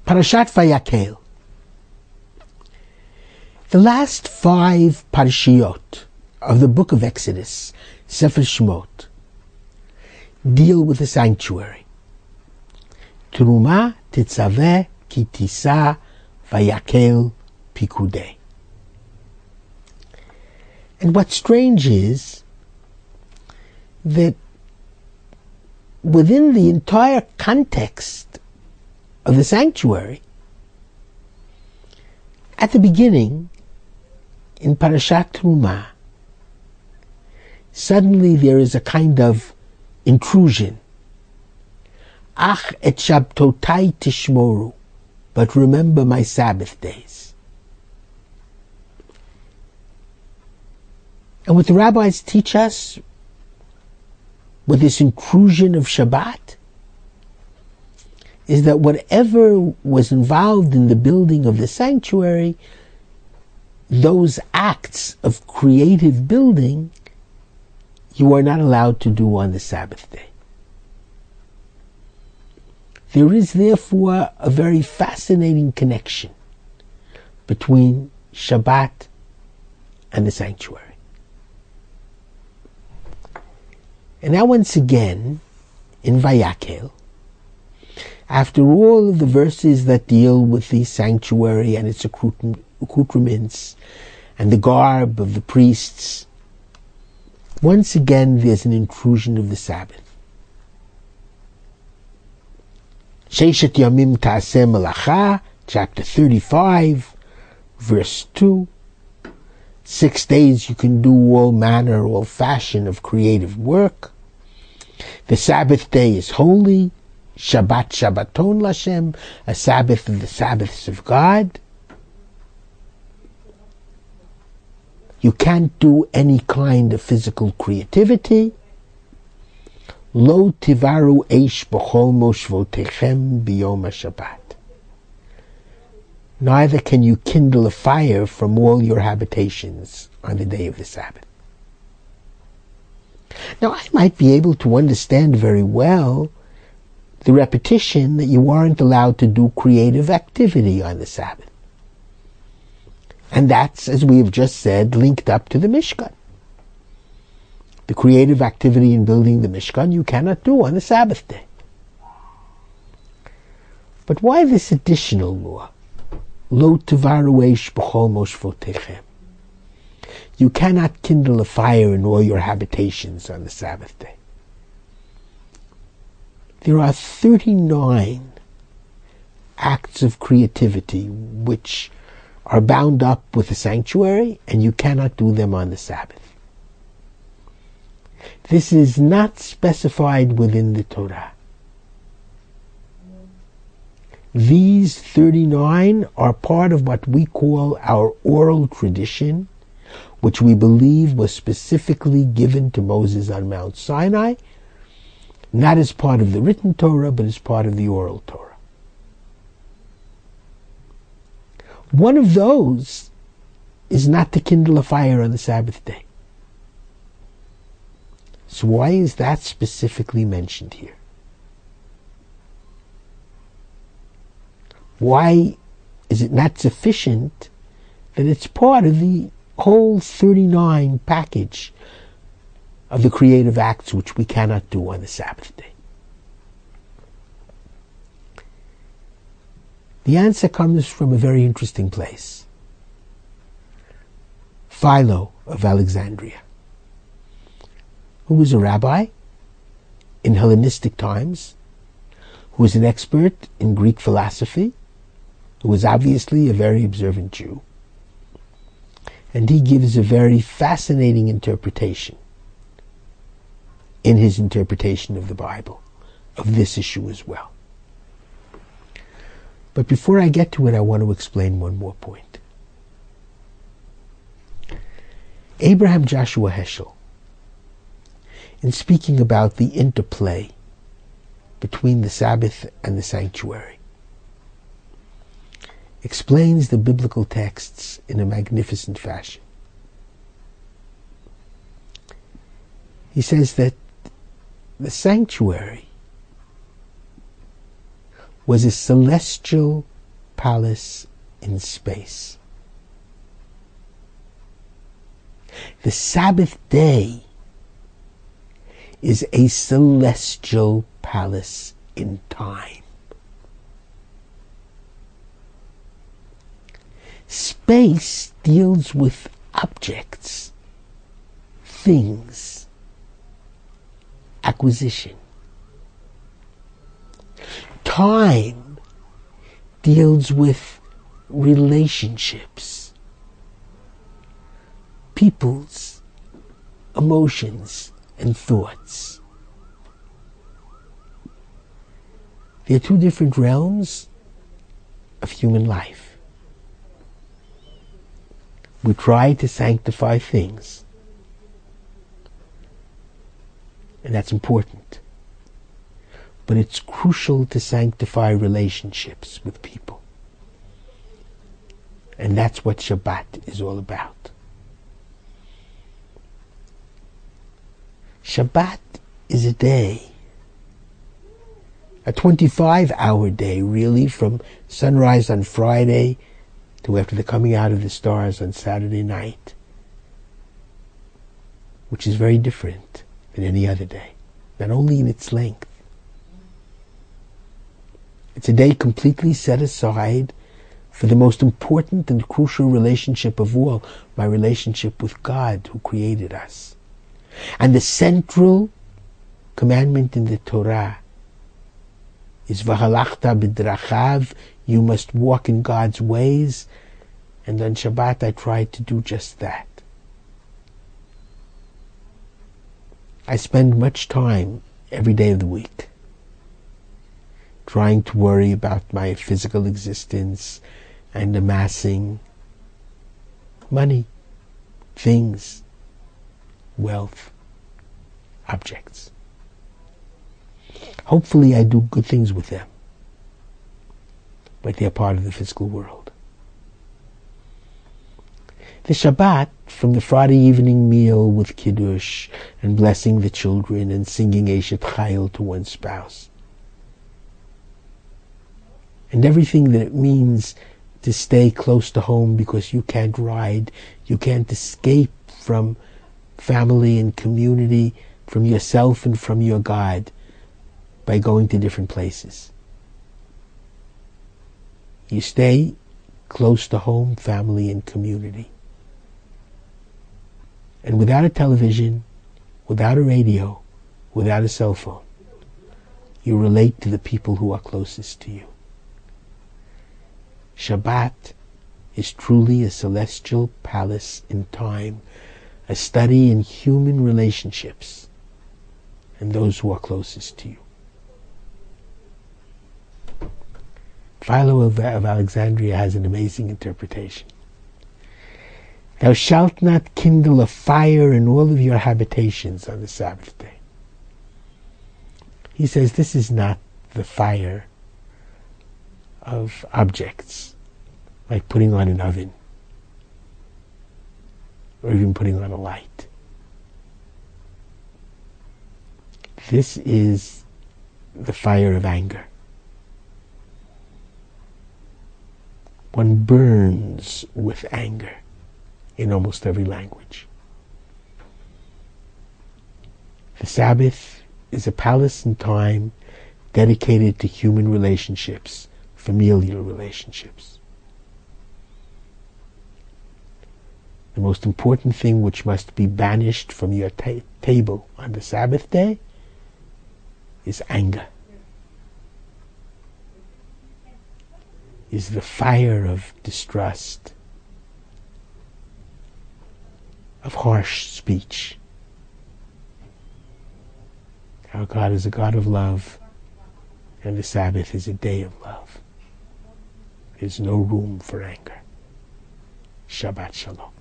Parashat Vayakhel. The last 5 parshiot of the book of Exodus, Sefer SHMOT, deal with the sanctuary. Teruma titzaveh ki tisa Vayakhel Perkudei. And what's strange is that within the entire context of the sanctuary, at the beginning, in Parashat Teruma, suddenly there is a kind of intrusion. Ach et shabtotai tishmoru, but remember my Sabbath days. And what the rabbis teach us with this intrusion of Shabbat is that whatever was involved in the building of the sanctuary, those acts of creative building, you are not allowed to do on the Sabbath day. There is therefore a very fascinating connection between Shabbat and the sanctuary. And now once again, in Vayakhel, after all of the verses that deal with the sanctuary and its accoutrements and the garb of the priests, once again there's an intrusion of the Sabbath. Sheshet Yamim Ta'aseh Melacha, chapter 35, verse 2. 6 days you can do all manner, all fashion of creative work. The Sabbath day is holy. Shabbat Shabbaton Lashem, a Sabbath of the Sabbaths of God. You can't do any kind of physical creativity. Lo tivaru eish b'chol moshvotechem b'yom HaShabbat. Neither can you kindle a fire from all your habitations on the day of the Sabbath. Now I might be able to understand very well the repetition that you aren't allowed to do creative activity on the Sabbath. And that's, as we have just said, linked up to the Mishkan. The creative activity in building the Mishkan you cannot do on the Sabbath day. But why this additional law? Lo tevaru eish b'chol moshvotechem. You cannot kindle a fire in all your habitations on the Sabbath day. There are 39 acts of creativity which are bound up with the sanctuary, and you cannot do them on the Sabbath. This is not specified within the Torah. These 39 are part of what we call our oral tradition, which we believe was specifically given to Moses on Mount Sinai, not as part of the written Torah, but as part of the oral Torah. One of those is not to kindle a fire on the Sabbath day. So why is that specifically mentioned here? Why is it not sufficient that it's part of the whole 39 package of the creative acts which we cannot do on the Sabbath day? The answer comes from a very interesting place. Philo of Alexandria, who was a rabbi in Hellenistic times, who was an expert in Greek philosophy, who was obviously a very observant Jew. And he gives a very fascinating interpretation in his interpretation of the Bible, of this issue as well. But before I get to it, I want to explain one more point. Abraham Joshua Heschel, in speaking about the interplay between the Sabbath and the sanctuary, explains the biblical texts in a magnificent fashion. He says that the sanctuary was a celestial palace in space. The Sabbath day is a celestial palace in time. Space deals with objects, things, acquisition. Time deals with relationships, people's emotions and thoughts. They're two different realms of human life. We try to sanctify things, and that's important. But it's crucial to sanctify relationships with people. And that's what Shabbat is all about. Shabbat is a day, a 25-hour day, really, from sunrise on Friday to after the coming out of the stars on Saturday night, which is very different than any other day, not only in its length. It's a day completely set aside for the most important and crucial relationship of all, my relationship with God who created us. And the central commandment in the Torah is Vahalachta b'drachav, you must walk in God's ways, and on Shabbat I try to do just that. I spend much time every day of the week trying to worry about my physical existence and amassing money, things, wealth, objects. Hopefully I do good things with them, but they're part of the physical world. The Shabbat, from the Friday evening meal with Kiddush and blessing the children and singing Eshet Chayil to one's spouse, and everything that it means to stay close to home because you can't ride, you can't escape from family and community, from yourself and from your God by going to different places. You stay close to home, family, and community. And without a television, without a radio, without a cell phone, you relate to the people who are closest to you. Shabbat is truly a celestial palace in time, a study in human relationships and those who are closest to you. Philo of Alexandria has an amazing interpretation. Thou shalt not kindle a fire in all of your habitations on the Sabbath day. He says this is not the fire of objects, like putting on an oven or even putting on a light. This is the fire of anger. One burns with anger in almost every language. The Sabbath is a palace in time dedicated to human relationships, familial relationships. The most important thing which must be banished from your table on the Sabbath day is anger. Is the fire of distrust, of harsh speech. Our God is a God of love, and the Sabbath is a day of love. There's no room for anger. Shabbat Shalom.